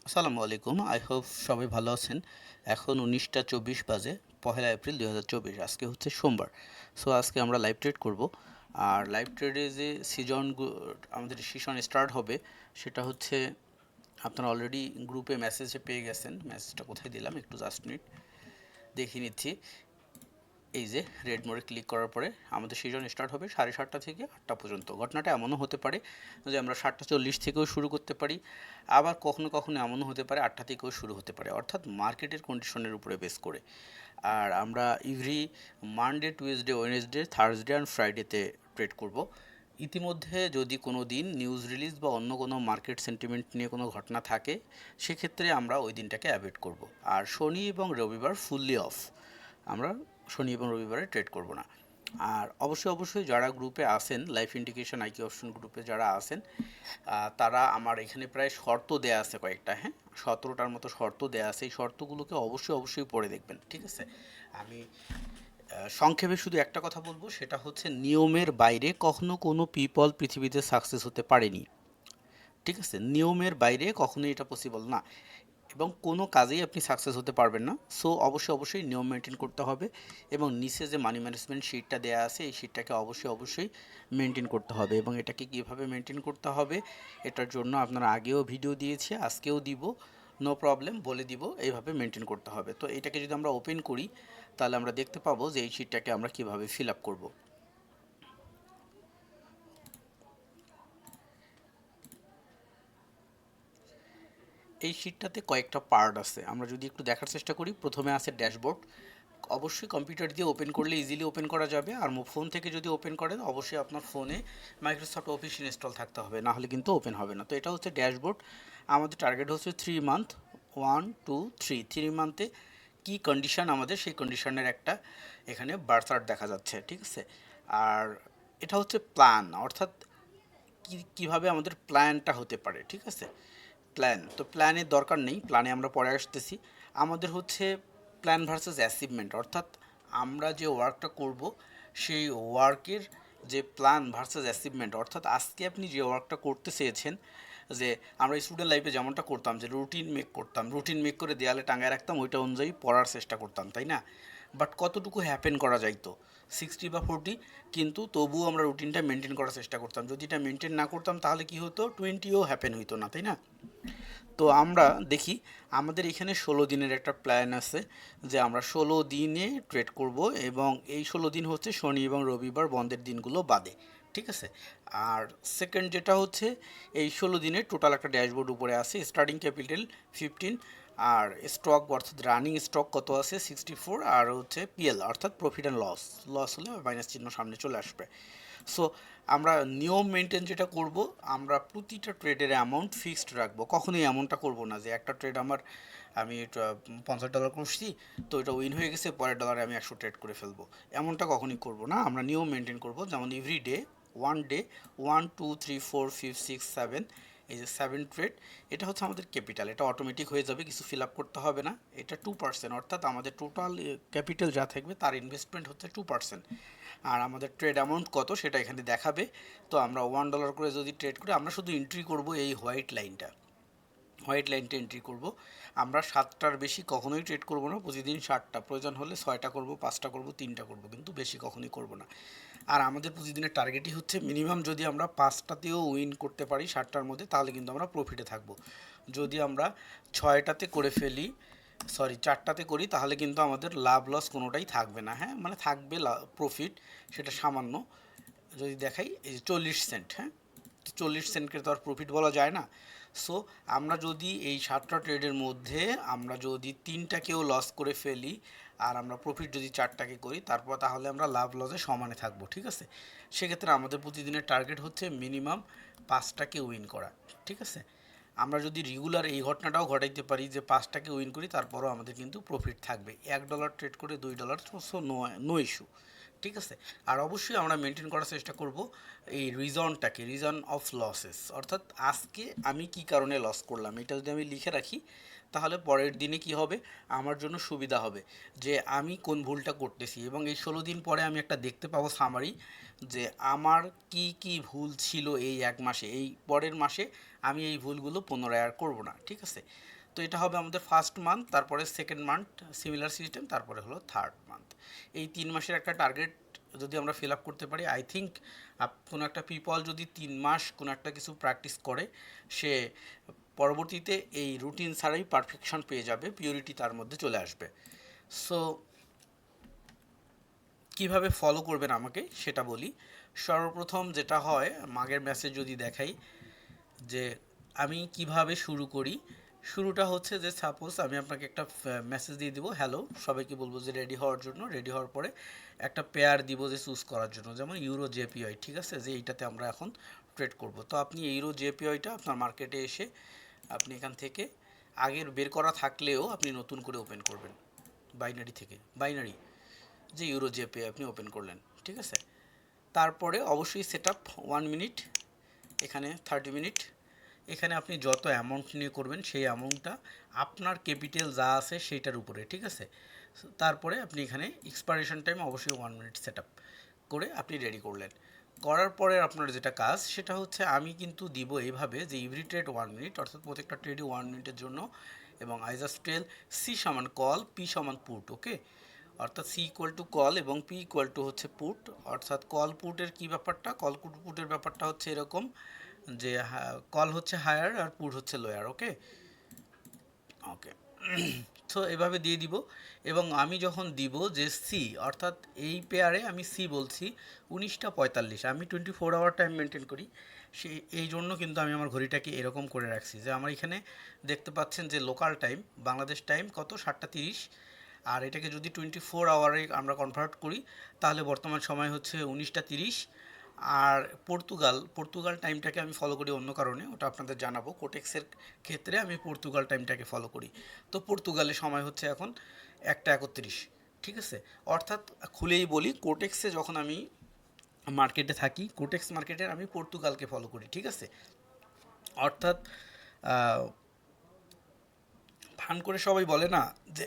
আসসালামু আলাইকুম। I hope সবাই ভালো আছেন। এখন 19টা 24 বাজে, 1 এপ্রিল 2024। আজকে হচ্ছে সোমবার। সো আজকে আমরা লাইভ ট্রেড করব। আর লাইভ ট্রেডে যে আমাদের সেশন স্টার্ট হবে সেটা হচ্ছে আপনারা অলরেডি গ্রুপে মেসেজে পেয়ে গেছেন। মেসেজটা কোথায় দিলাম একটু জাস্ট মিনিট দেখিয়ে নিচ্ছি। এই যে রেড মোড়ে ক্লিক করার পরে আমাদের সিজন স্টার্ট হবে 7:30 থেকে 8টা পর্যন্ত। ঘটনাটা এমনও হতে পারে যে আমরা 7:40 থেকেও শুরু করতে পারি, আবার কখনো কখনো এমনও হতে পারে 8টা থেকেও শুরু হতে পারে, অর্থাৎ মার্কেটের কন্ডিশনের উপরে বেস করে। আর আমরা every Monday, Tuesday, Wednesday, Thursday and ফ্রাইডেতে ট্রেড করব। ইতিমধ্যে যদি কোনো দিন নিউজ রিলিজ বা অন্য কোনো মার্কেট সেন্টিমেন্ট নিয়ে কোনো ঘটনা থাকে, সেক্ষেত্রে আমরা ওই দিনটাকে অ্যাভয়েড করব। আর শনি এবং রবিবার ফুললি অফ, আমরা শনি এবং রবিবারে ট্রেড করব না। আর অবশ্যই যারা গ্রুপে আসেন, লাইফ ইন্ডিকেশন আইকি অপশন গ্রুপে যারা আসেন, তারা আমার এখানে প্রায় শর্ত দেয়া আছে কয়েকটা, হ্যাঁ, 17টার মতো শর্ত দেয়া আছে। এই শর্তগুলোকে অবশ্যই পড়ে দেখবেন, ঠিক আছে? আমি সংক্ষেপে শুধু একটা কথা বলবো, সেটা হচ্ছে নিয়মের বাইরে কখনো কোনো পিপল পৃথিবীতে সাকসেস হতে পারেনি, ঠিক আছে? নিয়মের বাইরে কখনোই এটা পসিবল না, এবং কোনো কাজেই আপনি সাকসেস হতে পারবেন না। সো অবশ্যই নিয়ম মেনটেন করতে হবে, এবং নিচে যে মানি ম্যানেজমেন্ট শিটটা দেওয়া আছে এই শিটটাকে অবশ্যই মেনটেন করতে হবে। এবং এটাকে কীভাবে মেনটেন করতে হবে এটার জন্য আপনারা আগেও ভিডিও দিয়েছি, আজকেও দিব, নো প্রবলেম, বলে দিব এইভাবে মেনটেন করতে হবে। তো এটাকে যদি আমরা ওপেন করি তাহলে আমরা দেখতে পাবো যে এই শিটটাকে আমরা কীভাবে ফিল আপ করবো। এই শিটটাতে কয়েকটা পার্ট আছে, আমরা যদি একটু দেখার চেষ্টা করি। প্রথমে আছে ড্যাশবোর্ড। অবশ্যই কম্পিউটার দিয়ে ওপেন করলে ইজিলি ওপেন করা যাবে, আর ফোন থেকে যদি ওপেন করেন অবশ্যই আপনার ফোনে মাইক্রোসফট অফিস ইনস্টল থাকতে হবে, না হলে কিন্তু ওপেন হবে না। তো এটা হচ্ছে ড্যাশবোর্ড। আমাদের টার্গেট হচ্ছে 3 মান্থ, 1 2 3, 3 মান্থে কী কন্ডিশন আমাদের, সেই কন্ডিশনের একটা এখানে বার চার্ট দেখা যাচ্ছে, ঠিক আছে? আর এটা হচ্ছে প্ল্যান, অর্থাৎ কীভাবে আমাদের প্ল্যানটা হতে পারে, ঠিক আছে? প্ল্যান, তো প্ল্যানের দরকার নেই, প্ল্যানে আমরা পরে আসতেছি। আমাদের হচ্ছে প্ল্যান ভার্সেস অ্যাচিভমেন্ট, অর্থাৎ আমরা যে ওয়ার্কটা করব সেই ওয়ার্কের যে প্ল্যান ভার্সেস অ্যাচিভমেন্ট, অর্থাৎ আজকে আপনি যে ওয়ার্কটা করতে চেয়েছেন, যে আমরা স্টুডেন্ট লাইফে যেমনটা করতাম, যে রুটিন মেক করে দেয়ালে টাঙায় রাখতাম, ওইটা অনুযায়ী পড়ার চেষ্টা করতাম, তাই না? বাট কতটুকু হ্যাপেন করা যাইতো, 60 বা 40, কিন্তু তবুও আমরা রুটিনটা মেনটেন করার চেষ্টা করতাম। যদি এটা মেনটেন না করতাম তাহলে কি হতো, 20ও হ্যাপেন হইতো না, তাই না? তো আমরা দেখি আমাদের এখানে 16 দিনের একটা প্ল্যান আছে, যে আমরা 16 দিনে ট্রেড করব, এবং এই 16 দিন হচ্ছে শনি এবং রবিবার বন্ধের দিনগুলো বাদে, ঠিক আছে? আর সেকেন্ড যেটা হচ্ছে, এই 16 দিনের টোটাল একটা ড্যাশবোর্ড উপরে আছে। স্টার্টিং ক্যাপিটাল 15, আর স্টক অর্থাৎ রানিং স্টক কত আছে 64, আর হচ্ছে পিএল অর্থাৎ প্রফিট অ্যান্ড লস হলে মাইনাস চিহ্ন সামনে চলে আসবে। সো আমরা নিয়ম মেনটেন যেটা করব, আমরা প্রতিটা ট্রেডের অ্যামাউন্ট ফিক্সড রাখবো। কখনোই এমনটা করব না যে একটা ট্রেড আমি $50 করছি, তো এটা উইন হয়ে গেছে, পরের ডলারে আমি 100 ট্রেড করে ফেলবো, এমনটা কখনোই করব না। আমরা নিয়ম মেনটেন করব, যেমন এভরি ডে, 1 2 3 4 5 6 7, এই যে 7 ট্রেড, এটা হচ্ছে আমাদের ক্যাপিটাল, এটা অটোমেটিক হয়ে যাবে, কিছু ফিল আপ করতে হবে না। এটা 2%, অর্থাৎ আমাদের টোটাল ক্যাপিটাল যা থাকবে তার ইনভেস্টমেন্ট হচ্ছে 2%। আর আমাদের ট্রেড অ্যামাউন্ট কত সেটা এখানে দেখাবে। তো আমরা $1 করে যদি ট্রেড করি, আমরা শুধু এন্ট্রি করব এই হোয়াইট লাইনটা এন্ট্রি করব। আমরা 7টার বেশি কখনোই ট্রেড করব না, প্রতিদিন 7টা, প্রয়োজন হলে 6টা করব, 5টা করব, 3টা করব, কিন্তু বেশি কখনোই করব না। আর আমাদের প্রতিদিনের টার্গেটই হচ্ছে মিনিমাম যদি আমরা 5টাতেও উইন করতে পারি 7টার মধ্যে, তাহলে কিন্তু আমরা প্রফিটে থাকব। যদি আমরা 6টাতে করে ফেলি, 4টাতে করি, তাহলে কিন্তু আমাদের লাভ লস কোনোটাই থাকবে না, হ্যাঁ, মানে থাকবে প্রফিট, সেটা সামান্য। যদি দেখাই, এই যে 40 সেন্ট, হ্যাঁ, 40 সেন্টকে তো আর প্রফিট বলা যায় না। সো আমরা যদি এই 7টা ট্রেডের মধ্যে আমরা যদি 3টাকেও লস করে ফেলি, আর আমরা প্রফিট যদি 4টাকে করি, তারপর তাহলে আমরা লাভ লসে সমানে থাকবো, ঠিক আছে? সেক্ষেত্রে আমাদের প্রতিদিনের টার্গেট হচ্ছে মিনিমাম 5টাকে উইন করা, ঠিক আছে? আমরা যদি রেগুলার এই ঘটনাটাও ঘটাইতে পারি যে 5টাকে উইন করি, তারপরও আমাদের কিন্তু প্রফিট থাকবে। $1 ট্রেড করে $2, সো নো ইস্যু, ঠিক আছে? আর অবশ্যই আমরা মেনটেন করার চেষ্টা করব এই রিজন অফ লসেস, অর্থাৎ আজকে আমি কি কারণে লস করলাম, এটা যদি আমি লিখে রাখি, তাহলে পরের দিনে কি হবে, আমার জন্য সুবিধা হবে যে আমি কোন ভুলটা করতেছি। এবং এই 16 দিন পরে আমি একটা দেখতে পাবো সামারি, যে আমার কি ভুল ছিল এই এক মাসে, এই পরের মাসে আমি এই ভুলগুলো পুনরায় আর করবো না, ঠিক আছে। তো এটা হবে আমাদের ফার্স্ট মান্থ, তারপরে সেকেন্ড মান্থ সিমিলার সিস্টেম, তারপরে হলো থার্ড মান্থ। এই 3 মাসের একটা টার্গেট যদি আমরা ফিল আপ করতে পারি, আই থিঙ্ক কোনো একটা পিপল যদি 3 মাস কোনো একটা কিছু প্র্যাকটিস করে, সে পরবর্তীতে এই রুটিন ছাড়াই পারফেকশন পেয়ে যাবে, পিওরিটি তার মধ্যে চলে আসবে। সো কিভাবে ফলো করবেন আমাকে সেটা বলি। সর্বপ্রথম যেটা হয়, মাগের মেসেজ যদি দেখাই যে আমি কিভাবে শুরু করি, শুরুটা হচ্ছে যে সাপোজ আমি আপনাকে একটা মেসেজ দিয়ে দিব, হ্যালো, সবাইকে বলবো যে রেডি হওয়ার জন্য। রেডি হওয়ার পরে একটা পেয়ার দিব যে চুজ করার জন্য, যেমন ইউরো জেপিআই, ঠিক আছে, যে এইটাতে আমরা এখন ট্রেড করব। তো আপনি ইউরো জেপিআইটা আপনার মার্কেটে এসে আপনি এখান থেকে আগের বের করা থাকলেও আপনি নতুন করে ওপেন করবেন বাইনারি থেকে, বাইনারি যে ইউরো জেপিআই আপনি ওপেন করলেন, ঠিক আছে। তারপরে অবশ্যই সেট আপ 1 মিনিট, এখানে 30 মিনিট, এখানে আপনি যত অ্যামাউন্ট নিয়ে করবেন সেই অ্যামাউন্টটা আপনার ক্যাপিটাল যা আছে সেইটার উপরে, ঠিক আছে। তারপরে আপনি এখানে এক্সপায়ারেশন টাইম অবশ্যই 1 মিনিট সেট আপ করে আপনি রেডি করলেন। করার পরে আপনার যেটা কাজ সেটা হচ্ছে আমি কিন্তু দিব এইভাবে যে এভরি ট্রেড 1 মিনিট, অর্থাৎ প্রত্যেকটা ট্রেডই 1 মিনিটের জন্য, এবং আই জাস্ট টেল সি সমান কল, পি সমান পুট, ওকে। অর্থাৎ সি ইকুয়াল টু কল এবং পি ইকুয়াল টু হচ্ছে পুট। অর্থাৎ কল পুটের কী ব্যাপারটা, কল পুটের ব্যাপারটা হচ্ছে এরকম যে কল হচ্ছে হায়ার আর পুট হচ্ছে লোয়ার, ওকে ওকে। তো এভাবে দিয়ে দিব, এবং আমি যখন দিব যে সি, অর্থাৎ এই পেয়ারে আমি সি বলছি 19:45, আমি 24 আওয়ার টাইম মেনটেন করি, সেই এই জন্য কিন্তু আমি আমার ঘড়িটাকে এরকম করে রাখছি যে আমার এখানে দেখতে পাচ্ছেন যে লোকাল টাইম বাংলাদেশ টাইম কত 7:30, আর এটাকে যদি 24 আওয়ারে আমরা কনভার্ট করি তাহলে বর্তমান সময় হচ্ছে 19:30। আর পর্তুগাল টাইমটাকে আমি ফলো করি অন্য কারণে, ওটা আপনাদের জানাবো। কোটেক্সের ক্ষেত্রে আমি পর্তুগাল টাইমটাকে ফলো করি। তো পর্তুগালের সময় হচ্ছে এখন 1:31, ঠিক আছে। অর্থাৎ খুলেই বলি, কোটেক্সে যখন আমি মার্কেটে থাকি, কোটেক্স মার্কেটের আমি পর্তুগালকে ফলো করি, ঠিক আছে। অর্থাৎ ফান করে সবাই বলে না যে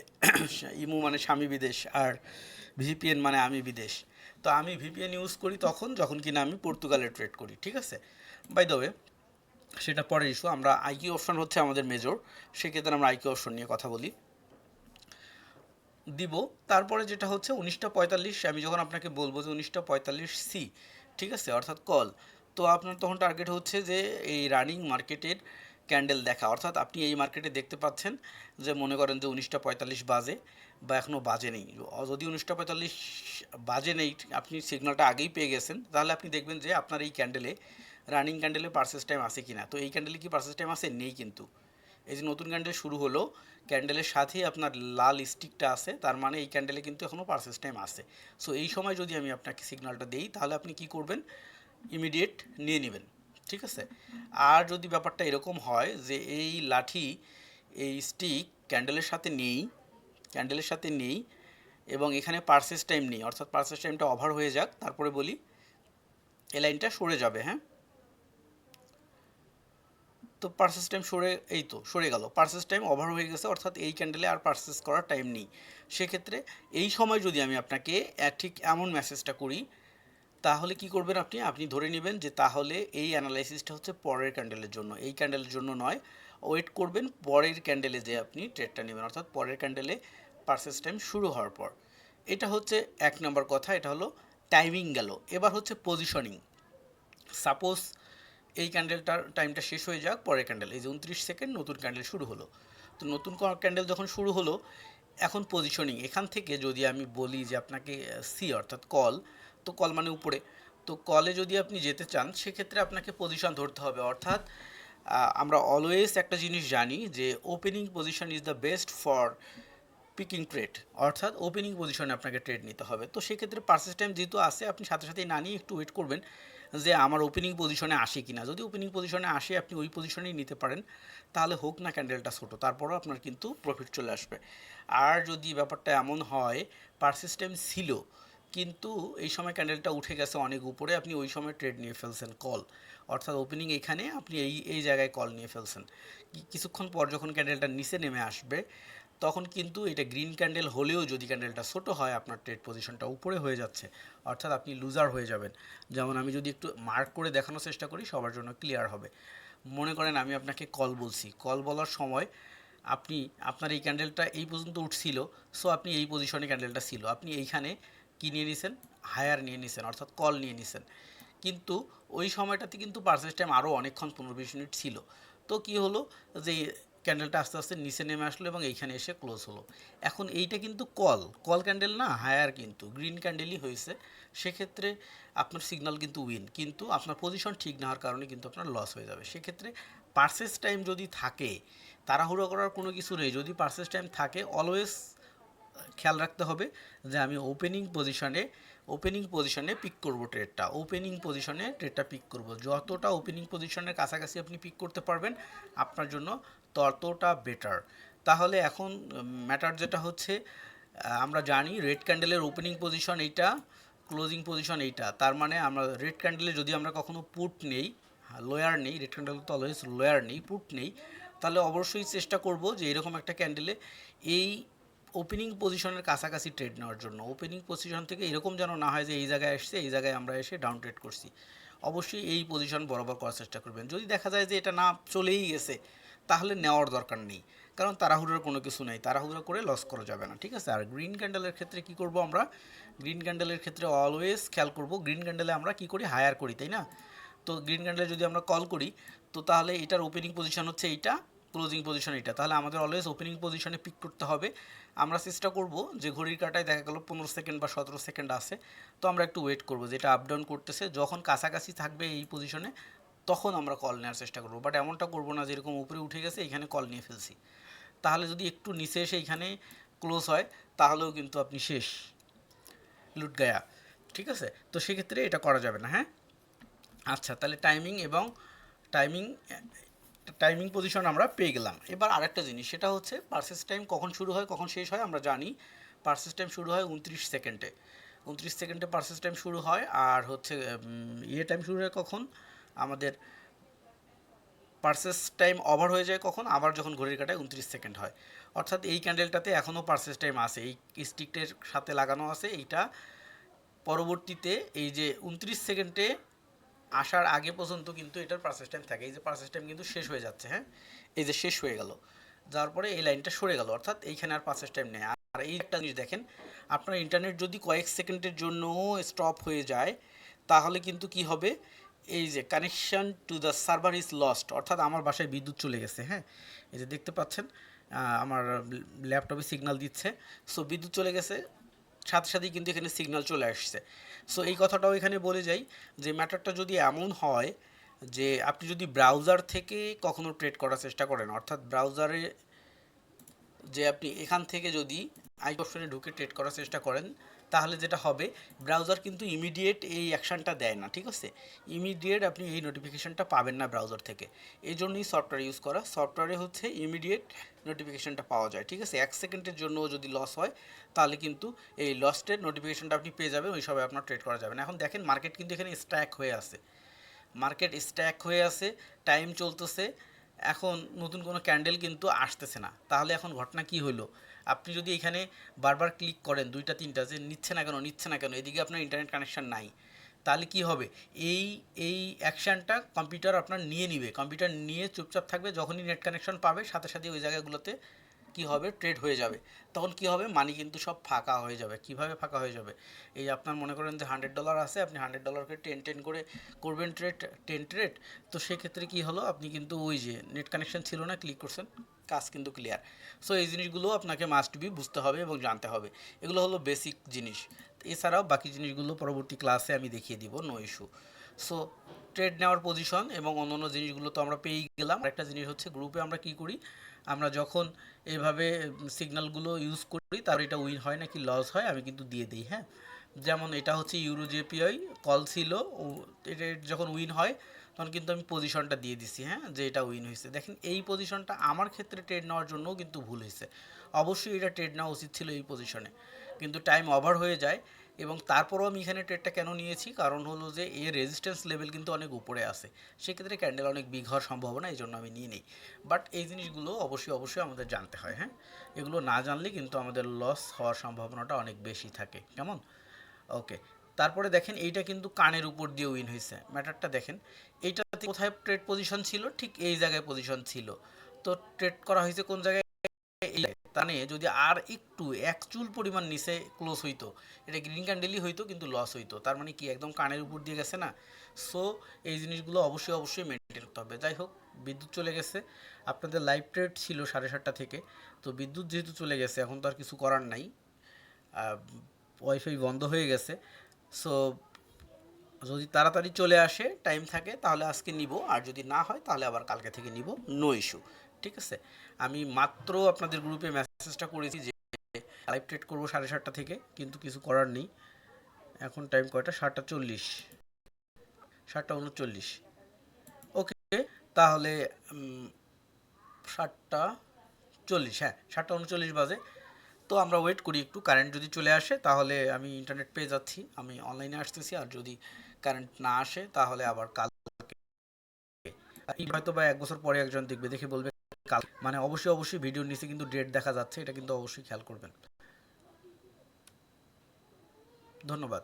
ইমু মানে স্বামী বিদেশ আর ভিপিএন মানে আমি বিদেশ। তো আমি ভিপিএন ইউজ করি তখন যখন কিনা আমি পর্তুগালে ট্রেড করি, ঠিক আছে। বাই দ্য ওয়ে সেটা পরের ইস্যু, আমরা আইকিউ অপশন হচ্ছে আমাদের মেজর, সেক্ষেত্রে আমরা আইকিউ অপশন নিয়ে কথা বলি দিব। তারপরে যেটা হচ্ছে 19:45, আমি যখন আপনাকে বলবো যে 19:45 সি, ঠিক আছে, অর্থাৎ কল, তো আপনার তখন টার্গেট হচ্ছে যে এই রানিং মার্কেটের ক্যান্ডেল দেখা, অর্থাৎ আপনি এই মার্কেটে দেখতে পাচ্ছেন যে মনে করেন যে 19:45 বাজে বা এখনও বাজে নেই, যদি 19:45 বাজে নেই আপনি সিগন্যালটা আগেই পেয়ে গেছেন, তাহলে আপনি দেখবেন যে আপনার এই ক্যান্ডেলে রানিং ক্যান্ডেলে পার্সেস টাইম আছে কি না। তো এই ক্যান্ডেলে কি পার্সেস টাইম আছে? নেই কিন্তু। এই যে নতুন ক্যান্ডেল শুরু হলো, ক্যান্ডেলের সাথেই আপনার লাল স্টিকটা আছে, তার মানে এই ক্যান্ডেলে কিন্তু এখনও পার্সেস টাইম আছে। সো এই সময় যদি আমি আপনাকে সিগন্যালটা দিই তাহলে আপনি কি করবেন, ইমিডিয়েট নিয়ে নেবেন, ঠিক আছে। আর যদি ব্যাপারটা এরকম হয় যে এই লাঠি, এই স্টিক ক্যান্ডেলের সাথে নেই এবং এখানে পার্সেস টাইম নেই, অর্থাৎ পার্সেস টাইমটা ওভার হয়ে যাক, তারপরে বলি এই লাইনটা সরে যাবে, হ্যাঁ। তো পার্সেস টাইম সরে গেল, পার্সেস টাইম ওভার হয়ে গেছে, অর্থাৎ এই ক্যান্ডেলে আর পার্সেস করার টাইম নেই। সেক্ষেত্রে এই সময় যদি আমি আপনাকে ঠিক এমন মেসেজটা করি, তাহলে কি করবেন আপনি ধরে নেবেন যে তাহলে এই অ্যানালাইসিসটা হচ্ছে পরের ক্যান্ডেলের জন্য, এই ক্যান্ডেলের জন্য নয়। ওয়েট করবেন পরের ক্যান্ডেলে যে আপনি ট্রেডটা নেবেন, অর্থাৎ পরের ক্যান্ডেলে পার্সেস টাইম শুরু হওয়ার পর। এটা হচ্ছে 1 নম্বর কথা, এটা হলো টাইমিং গেল। এবার হচ্ছে পজিশনিং। সাপোজ এই ক্যান্ডেলটার টাইমটা শেষ হয়ে যাক, পরের ক্যান্ডেল, এই যে 29 সেকেন্ড নতুন ক্যান্ডেল শুরু হলো। তো নতুন ক্যান্ডেল যখন শুরু হলো, এখন পজিশনিং এখান থেকে যদি আমি বলি যে আপনাকে সি অর্থাৎ কল, তো কল মানে উপরে, তো কলে যদি আপনি যেতে চান সেক্ষেত্রে আপনাকে পজিশন ধরতে হবে। অর্থাৎ আমরা অলওয়েজ একটা জিনিস জানি যে opening position is the best for picking trade, অর্থাৎ ওপেনিং পজিশনে আপনাকে ট্রেড নিতে হবে। তো সেক্ষেত্রে পার্সেস টাইম যেহেতু আসে, আপনি সাথে সাথেই না নিয়ে একটু ওয়েট করবেন যে আমার ওপেনিং পজিশনে আসে কি না। যদি ওপেনিং পজিশনে আসে আপনি ওই পজিশনেই নিতে পারেন, তাহলে হোক না ক্যান্ডেলটা ছোটো, তারপরও আপনার কিন্তু প্রফিট চলে আসবে। আর যদি ব্যাপারটা এমন হয় পার্সেস টাইম ছিল কিন্তু এই সময় ক্যান্ডেলটা উঠে গেছে অনেক উপরে, আপনি ওই সময় ট্রেড নিয়ে ফেলছেন কল, অর্থাৎ ওপেনিং এখানে আপনি এই জায়গায় কল নিয়ে ফেলছেন, কিছুক্ষণ পর যখন ক্যান্ডেলটা নিচে নেমে আসবে তখন কিন্তু এটা গ্রিন ক্যান্ডেল হলেও যদি ক্যান্ডেলটা ছোটো হয় আপনার ট্রেড পজিশনটা উপরে হয়ে যাচ্ছে, অর্থাৎ আপনি লুজার হয়ে যাবেন। যেমন আমি যদি একটু মার্ক করে দেখানোর চেষ্টা করি সবার জন্য ক্লিয়ার হবে। মনে করেন আমি আপনাকে কল বলছি, কল বলার সময় আপনি আপনার এই ক্যান্ডেলটা এই পর্যন্ত উঠছিল, সো আপনি এই পজিশনে ক্যান্ডেলটা ছিল, আপনি এইখানে কি নিয়ে নিছেন, হায়ার নিয়ে নিছেন, অর্থাৎ কল নিয়ে নিছেন। কিন্তু ওই সময়টাতে কিন্তু পার্সেস টাইম আরও অনেকক্ষণ 15-20 মিনিট ছিল। তো কি হলো যে ক্যান্ডেলটা আস্তে আস্তে নিচে নেমে আসলো এবং এইখানে এসে ক্লোজ হলো। এখন এইটা কিন্তু কল কল ক্যান্ডেল না, হায়ার কিন্তু গ্রিন ক্যান্ডেলই হয়েছে। সেক্ষেত্রে আপনার সিগন্যাল কিন্তু উইন, কিন্তু আপনার পজিশন ঠিক না হওয়ার কারণে কিন্তু আপনার লস হয়ে যাবে। সেক্ষেত্রে পার্সেস টাইম যদি থাকে, তাড়াহুড়ো করার কোনো কিছু নেই। যদি পার্সেস টাইম থাকে অলওয়েজ খেয়াল রাখতে হবে যে আমি ওপেনিং পজিশনে পিক করব ট্রেডটা, ওপেনিং পজিশনে ট্রেডটা পিক করব। যতটা ওপেনিং পজিশনের কাছাকাছি আপনি পিক করতে পারবেন আপনার জন্য ততটা বেটার। তাহলে এখন ম্যাটার যেটা হচ্ছে, আমরা জানি রেড ক্যান্ডেলের ওপেনিং পজিশন এইটা, ক্লোজিং পজিশন এইটা। তার মানে আমরা রেড ক্যান্ডেলে যদি আমরা কখনো পুট নেই, লোয়ার নেই, রেড ক্যান্ডেল তো অলওয়েজ লোয়ার নেই, পুট নেই, তাহলে অবশ্যই চেষ্টা করব যে এরকম একটা ক্যান্ডেলে এই ওপেনিং পজিশনের কাছাকাছি ট্রেড নেওয়ার জন্য। ওপেনিং পজিশন থেকে এরকম যেন না হয় যে এই জায়গায় আসছে, এই জায়গায় আমরা এসে ডাউন ট্রেড করছি। অবশ্যই এই পজিশন বরাবর করার চেষ্টা করবেন। যদি দেখা যায় যে এটা না চলেই গেছে, তাহলে নেওয়ার দরকার নেই, কারণ তাড়াহুড়োর কোনো কিছু নেই, তাড়াহুড়ো করে লস করা যাবে না, ঠিক আছে। আর গ্রিন ক্যান্ডেলের ক্ষেত্রে কি করব আমরা, গ্রিন ক্যান্ডেলের ক্ষেত্রে অলওয়েজ খেয়াল করব, গ্রিন ক্যান্ডেলে আমরা কি করি, হায়ার করি, তাই না? তো গ্রিন ক্যান্ডেলে যদি আমরা কল করি, তো তাহলে এটার ওপেনিং পজিশন হচ্ছে এইটা, ক্লোজিং পজিশন এটা, তাহলে আমাদের অলওয়েজ ওপেনিং পজিশনে পিক করতে হবে। আমরা চেষ্টা করব যে ঘড়ির কাঁটায় দেখা গেল 15 সেকেন্ড বা 17 সেকেন্ড আছে, তো আমরা একটু ওয়েট করব, যেটা আপ ডাউন করতেছে, যখন কাছাকাছি থাকবে এই পজিশনে তখন আমরা কল নেওয়ার চেষ্টা করব। বাট এমনটা করব না যেরকম উপরে উঠে গেছে এখানে কল নিয়ে ফেলছি, তাহলে যদি একটু নিচে এসে এখানে ক্লোজ হয় তাহলেও কিন্তু আপনি শেষ, লুট গায়া, ঠিক আছে। তো সেক্ষেত্রে এটা করা যাবে না, হ্যাঁ। আচ্ছা, তাহলে টাইমিং টাইমিং পজিশন আমরা পেয়ে গেলাম। এবার আরেকটা জিনিস, সেটা হচ্ছে পার্সেস টাইম কখন শুরু হয় কখন শেষ হয়। আমরা জানি পার্সেস টাইম শুরু হয় 29 সেকেন্ডে, 29 সেকেন্ডে পার্সেস টাইম শুরু হয়। আর হচ্ছে টাইম শুরু হয় কখন, আমাদের পার্সেস টাইম ওভার হয়ে যায় কখন, আবার যখন ঘড়ির কাঁটায় 29 সেকেন্ড হয়। অর্থাৎ এই ক্যান্ডেলটাতে এখনও পার্সেস টাইম আছে, এই স্টিকটের সাথে লাগানো আছে এইটা। পরবর্তীতে এই যে 29 সেকেন্ডে আসার আগে পর্যন্ত কিন্তু এটার পার্সেস টাইম থাকে। এই যে পার্সেস টাইম কিন্তু শেষ হয়ে যাচ্ছে, হ্যাঁ, এই যে শেষ হয়ে গেল, যার পরে এই লাইনটা সরে গেল, অর্থাৎ এইখানে আর পার্সেস টাইম নেই। আর এই একটা জিনিস দেখেন, আপনার ইন্টারনেট যদি কয়েক সেকেন্ডের জন্য স্টপ হয়ে যায়, তাহলে কিন্তু কি হবে, এই যে connection to the server is lost, অর্থাৎ আমার বাসায় বিদ্যুৎ চলে গেছে, হ্যাঁ, এই যে দেখতে পাচ্ছেন আমার ল্যাপটপে সিগন্যাল দিচ্ছে, সো বিদ্যুৎ চলে গেছে, সাথে সাথেই কিন্তু এখানে সিগন্যাল চলে আসছে। সো এই কথাটাও এখানে বলে যাই যে ম্যাটারটা যদি এমন হয় যে আপনি যদি ব্রাউজার থেকে কখনো ট্রেড করার চেষ্টা করেন, অর্থাৎ ব্রাউজারে যে আপনি এখান থেকে যদি আই অপশনে ঢুকে ট্রেড করার চেষ্টা করেন, তাহলে যেটা হবে, ব্রাউজার কিন্তু ইমিডিয়েট এই অ্যাকশানটা দেয় না, ঠিক আছে। ইমিডিয়েট আপনি এই নোটিফিকেশানটা পাবেন না ব্রাউজার থেকে। এই জন্যই সফটওয়্যার ইউজ করা, সফটওয়্যারে হচ্ছে ইমিডিয়েট নোটিফিকেশানটা পাওয়া যায়, ঠিক আছে। 1 সেকেন্ডের জন্য যদি লস হয়, তাহলে কিন্তু এই লস্টের নোটিফিকেশানটা আপনি পেয়ে যাবেন, ওই সবাই আপনার ট্রেড করা যাবে না। এখন দেখেন মার্কেট কিন্তু এখানে স্ট্যাক হয়ে আছে, মার্কেট স্ট্যাক হয়ে আছে, টাইম চলতেছে, এখন নতুন কোনো ক্যান্ডেল কিন্তু আসতেছে না। তাহলে এখন ঘটনা কি হলো, আপনি যদি এখানে বারবার ক্লিক করেন দুইটা তিনটা যে নিচ্ছে না কেন নিচ্ছে না কেন, এদিকে আপনার ইন্টারনেট কানেকশান নাই, তাহলে কি হবে, এই এই অ্যাকশানটা কম্পিউটার আপনার নিয়ে নিবে, কম্পিউটার নিয়ে চুপচাপ থাকবে, যখনই নেট কানেকশন পাবে সাথে সাথে ওই জায়গাগুলোতে কি হবে, ট্রেড হয়ে যাবে। তখন কি হবে, মানি কিন্তু সব ফাঁকা হয়ে যাবে। কিভাবে ফাঁকা হয়ে যাবে, এই আপনার মনে করেন যে $100 আছে, আপনি $100 টেন টেন করে করবেন ট্রেড, 10 ট্রেড। তো সেক্ষেত্রে কি হলো, আপনি কিন্তু ওই যে নেট কানেকশন ছিল না, ক্লিক করছেন, কাজ কিন্তু ক্লিয়ার। সো এই জিনিসগুলো আপনাকে মাস্ট বি বুঝতে হবে এবং জানতে হবে, এগুলো হলো বেসিক জিনিস। এছাড়াও বাকি জিনিসগুলো পরবর্তী ক্লাসে আমি দেখিয়ে দিব, নো ইস্যু। সো ট্রেড নেওয়ার পজিশন এবং অন্যান্য জিনিসগুলো তো আমরা পেয়েই গেলাম। আরেকটা জিনিস হচ্ছে গ্রুপে আমরা কি করি, আমরা যখন এইভাবে সিগন্যালগুলো ইউজ করি, তার এটা উইন হয় নাকি লস হয় আমি কিন্তু দিয়ে দিই, হ্যাঁ। যেমন এটা হচ্ছে ইউরো জেপিআই কল ছিল, এটা যখন উইন হয় তখন কিন্তু আমি পজিশনটা দিয়ে দিছি, হ্যাঁ, যে এটা উইন হয়েছে। দেখেন এই পজিশনটা আমার ক্ষেত্রে ট্রেড নেওয়ার জন্যও কিন্তু ভুল হয়েছে, অবশ্যই এটা ট্রেড নেওয়া উচিত ছিল এই পজিশনে, কিন্তু টাইম ওভার হয়ে যায়। এবং তারপরও আমি এখানে ট্রেডটা কেন নিয়েছি, কারণ হলো যে এর রেজিস্ট্যান্স লেভেল কিন্তু অনেক উপরে আছে, সেক্ষেত্রে ক্যান্ডেল অনেক বিগ হওয়ার সম্ভাবনা, এই জন্য আমি নিয়ে নিই। বাট এই জিনিসগুলো অবশ্যই অবশ্যই আমাদের জানতে হয়, হ্যাঁ, এগুলো না জানলে কিন্তু আমাদের লস হওয়ার সম্ভাবনাটা অনেক বেশি থাকে, কেমন। ওকে, তারপরে দেখেন এইটা কিন্তু কানের উপর দিয়ে উইন হয়েছে, ম্যাটারটা দেখেন, এইটা কোথায় ট্রেড পজিশন ছিল, ঠিক এই জায়গায় পজিশন ছিল। তো ট্রেড করা হয়েছে কোন জায়গায়, তানে যদি আর একটু এক চুল পরিমাণ নিচে ক্লোজ হইতো, এটা গ্রিন ক্যান্ডেলই হইতো কিন্তু লস হইতো। তার মানে কি একদম কানের উপর দিয়ে গেছে না। সো এই জিনিসগুলো অবশ্যই অবশ্যই মেনটেন করতে হবে। যাই হোক, বিদ্যুৎ চলে গেছে, আপনাদের লাইভ ট্রেড ছিল 7:30 থেকে, তো বিদ্যুৎ যেহেতু চলে গেছে এখন তো আর কিছু করার নাই, ওয়াইফাই বন্ধ হয়ে গেছে। সো যদি তাড়াতাড়ি চলে আসে, টাইম থাকে, তাহলে আজকে নিব, আর যদি না হয় তাহলে আবার কালকে থেকে নিব, নো ইস্যু। ঠিক আছে, আমি মাত্র আপনাদের গ্রুপে মেসেজটা করেছি যে লাইভ ট্রেড করবো 7:30 থেকে, কিন্তু কিছু করার নেই। এখন টাইম কয়টা, 7:40, 7:39। ওকে, তাহলে 7:40, হ্যাঁ 7:39 বাজে। তো আমরা ওয়েট করি একটু, কারেন্ট যদি চলে আসে তাহলে আমি ইন্টারনেট পেয়ে যাচ্ছি, আমি অনলাইনে আসতেছি, আর যদি কারেন্ট না আসে তাহলে আবার কাল হয়তো বা 1 বছর পরে একজন দেখবে, দেখে বলবে কাল, মানে অবশ্যই অবশ্যই ভিডিওর নিচে কিন্তু ডেট দেখা যাচ্ছে, এটা কিন্তু অবশ্যই খেয়াল করবেন। ধন্যবাদ।